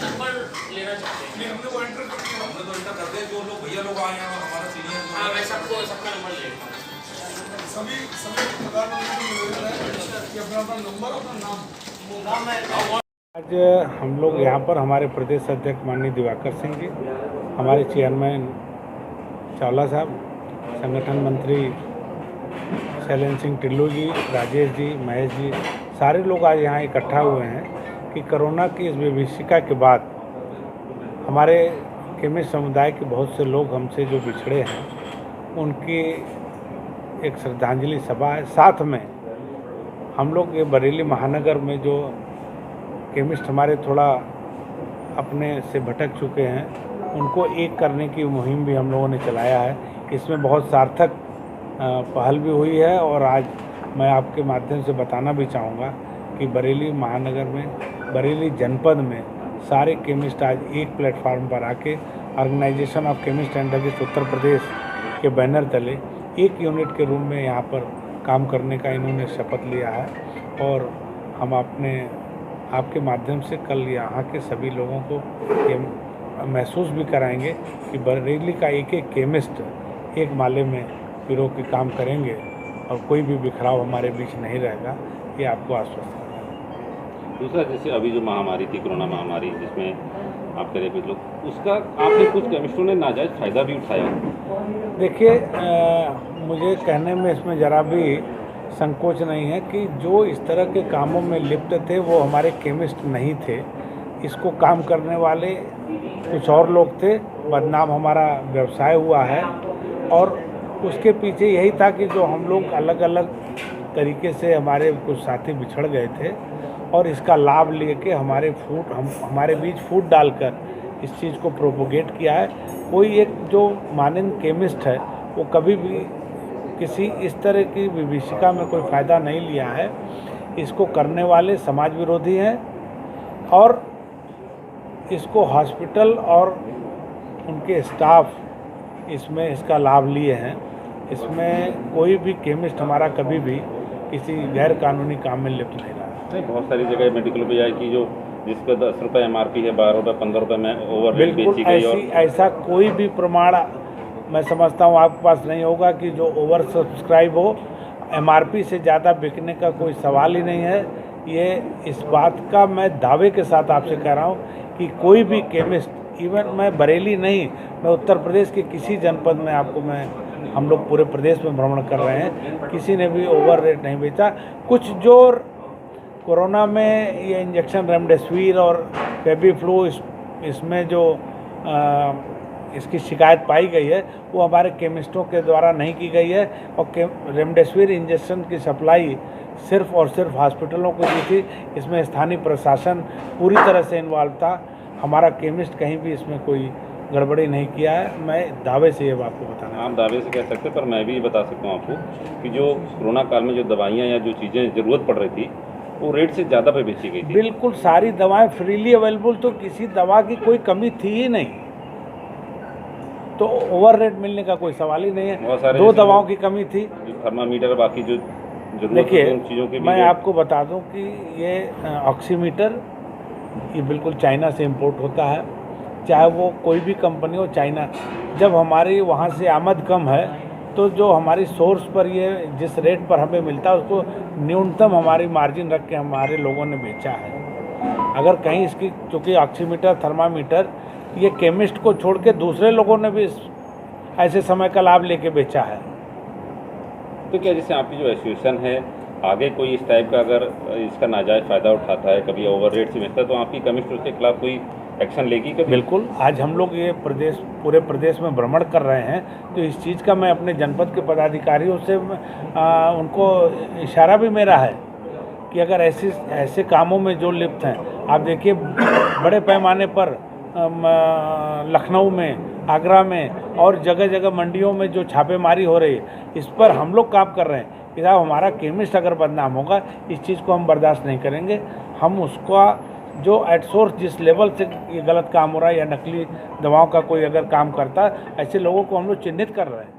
Number लेना चाहते हैं। हमने वो एंटर कर दिया, हमने तो एंटर कर दिया। जो लोग भैया लोग आए हैं हमारा सीनियर, हाँ मैं सबको सबका नंबर लेगा। सभी प्रधानमंत्री को निवेदन है कि अपना अपना नंबर अपना नाम। आज हम लोग यहाँ पर हमारे प्रदेश अध्यक्ष माननीय दिवाकर सिंह जी, हमारे चेयरमैन चावला साहब, संगठन मंत्री शैलेंद्र सिंह टिल्लू जी, राजेश जी, महेश जी, सारे लोग आज यहाँ इकट्ठा हुए हैं कि कोरोना की इस विभीषिका के बाद हमारे केमिस्ट समुदाय के बहुत से लोग हमसे जो बिछड़े हैं उनकी एक श्रद्धांजलि सभा है। साथ में हम लोग ये बरेली महानगर में जो केमिस्ट हमारे थोड़ा अपने से भटक चुके हैं उनको एक करने की मुहिम भी हम लोगों ने चलाया है। इसमें बहुत सार्थक पहल भी हुई है और आज मैं आपके माध्यम से बताना भी चाहूँगा कि बरेली महानगर में, बरेली जनपद में सारे केमिस्ट आज एक प्लेटफार्म पर आके organisation of chemist and druggist Uttar Pradesh के बैनर तले एक यूनिट के रूप में यहाँ पर काम करने का इन्होंने शपथ लिया है। और हम आपके माध्यम से कल यहाँ के सभी लोगों को ये महसूस भी कराएंगे कि बरेली का एक एक केमिस्ट एक माले में पिरो के काम करेंगे और कोई भी बिखराव हमारे बीच नहीं रहेगा, ये आपको आश्वस्त है। दूसरा, जैसे अभी जो महामारी थी, कोरोना महामारी, जिसमें आप कह रहे कुछ लोग, उसका आपने कुछ केमिस्टों ने नाजायज़ फ़ायदा भी उठाया। देखिए, मुझे कहने में इसमें ज़रा भी संकोच नहीं है कि जो इस तरह के कामों में लिप्त थे वो हमारे केमिस्ट नहीं थे। इसको काम करने वाले कुछ और लोग थे, बदनाम हमारा व्यवसाय हुआ है और उसके पीछे यही था कि जो हम लोग अलग अलग तरीके से हमारे कुछ साथी बिछड़ गए थे और इसका लाभ लेके हमारे बीच फूट डालकर इस चीज़ को प्रोपोगेट किया है। कोई एक जो माननीय केमिस्ट है वो कभी भी किसी इस तरह की विभीषिका में कोई फ़ायदा नहीं लिया है। इसको करने वाले समाज विरोधी हैं और इसको हॉस्पिटल और उनके स्टाफ इसमें इसका लाभ लिए हैं। इसमें कोई भी केमिस्ट हमारा कभी भी किसी गैर कानूनी काम में लिप्त नहीं रहा। नहीं, बहुत सारी जगह मेडिकल पे जाए कि जो जिसका 10 रुपये MRP है 12 रुपये 15 रुपये में ओवर रेट बेची गई। और ऐसा कोई भी प्रमाण मैं समझता हूँ आपके पास नहीं होगा कि जो ओवर सब्सक्राइब हो। MRP से ज़्यादा बिकने का कोई सवाल ही नहीं है। ये इस बात का मैं दावे के साथ आपसे कह रहा हूँ कि कोई भी केमिस्ट, इवन मैं बरेली नहीं, मैं उत्तर प्रदेश के किसी जनपद में हम लोग पूरे प्रदेश में भ्रमण कर रहे हैं, किसी ने भी ओवर रेट नहीं बेचा। कुछ जो कोरोना में ये इंजेक्शन रेमडेसिविर और फेबीफ्लू इसमें जो इसकी शिकायत पाई गई है वो हमारे केमिस्टों के द्वारा नहीं की गई है और रेमडेसिविर इंजेक्शन की सप्लाई सिर्फ और सिर्फ हॉस्पिटलों को दी थी। इसमें स्थानीय प्रशासन पूरी तरह से इन्वॉल्व था। हमारा केमिस्ट कहीं भी इसमें कोई गड़बड़ी नहीं किया है। मैं दावे से ये बात को बताना। आप दावे से कह सकते हैं, पर मैं भी बता सकता हूँ आपको कि जो कोरोना काल में जो दवाइयाँ या जो चीज़ें ज़रूरत पड़ रही थी वो रेट से ज़्यादा पे बेची गई थी। बिल्कुल, सारी दवाएं फ्रीली अवेलेबल, तो किसी दवा की कोई कमी थी ही नहीं, तो ओवर रेट मिलने का कोई सवाल ही नहीं है। 2 दवाओं की कमी थी, थर्मामीटर, बाकी जो देखिए चीज़ों की। मैं आपको बता दूं कि ये ऑक्सीमीटर ये बिल्कुल चाइना से इंपोर्ट होता है, चाहे वो कोई भी कंपनी हो। चाइना जब हमारी वहाँ से आमद कम है तो जो हमारी सोर्स पर ये जिस रेट पर हमें मिलता है उसको न्यूनतम हमारी मार्जिन रख के हमारे लोगों ने बेचा है। अगर कहीं इसकी, चूँकि ऑक्सीमीटर, थर्मामीटर ये केमिस्ट को छोड़ के दूसरे लोगों ने भी ऐसे समय का लाभ लेके बेचा है। तो क्या जैसे आपकी जो एसोसिएशन है, आगे कोई इस टाइप का अगर इसका नाजायज़ फ़ायदा उठाता है, कभी ओवर रेट से बेचता है, तो आपकी केमिस्ट उसके खिलाफ कोई एक्शन लेगी कभी? बिल्कुल, आज हम लोग ये पूरे प्रदेश में भ्रमण कर रहे हैं, तो इस चीज़ का मैं अपने जनपद के पदाधिकारियों से उनको इशारा भी मेरा है कि अगर ऐसे कामों में जो लिप्त हैं, आप देखिए बड़े पैमाने पर लखनऊ में, आगरा में और जगह जगह मंडियों में जो छापेमारी हो रही है, इस पर हम लोग काम कर रहे हैं कि साहब हमारा केमिस्ट अगर बदनाम होगा, इस चीज़ को हम बर्दाश्त नहीं करेंगे। हम उसका जो एट सोर्स जिस लेवल से ये गलत काम हो रहा है या नकली दवाओं का कोई अगर काम करता है, ऐसे लोगों को हम लोग चिन्हित कर रहे हैं।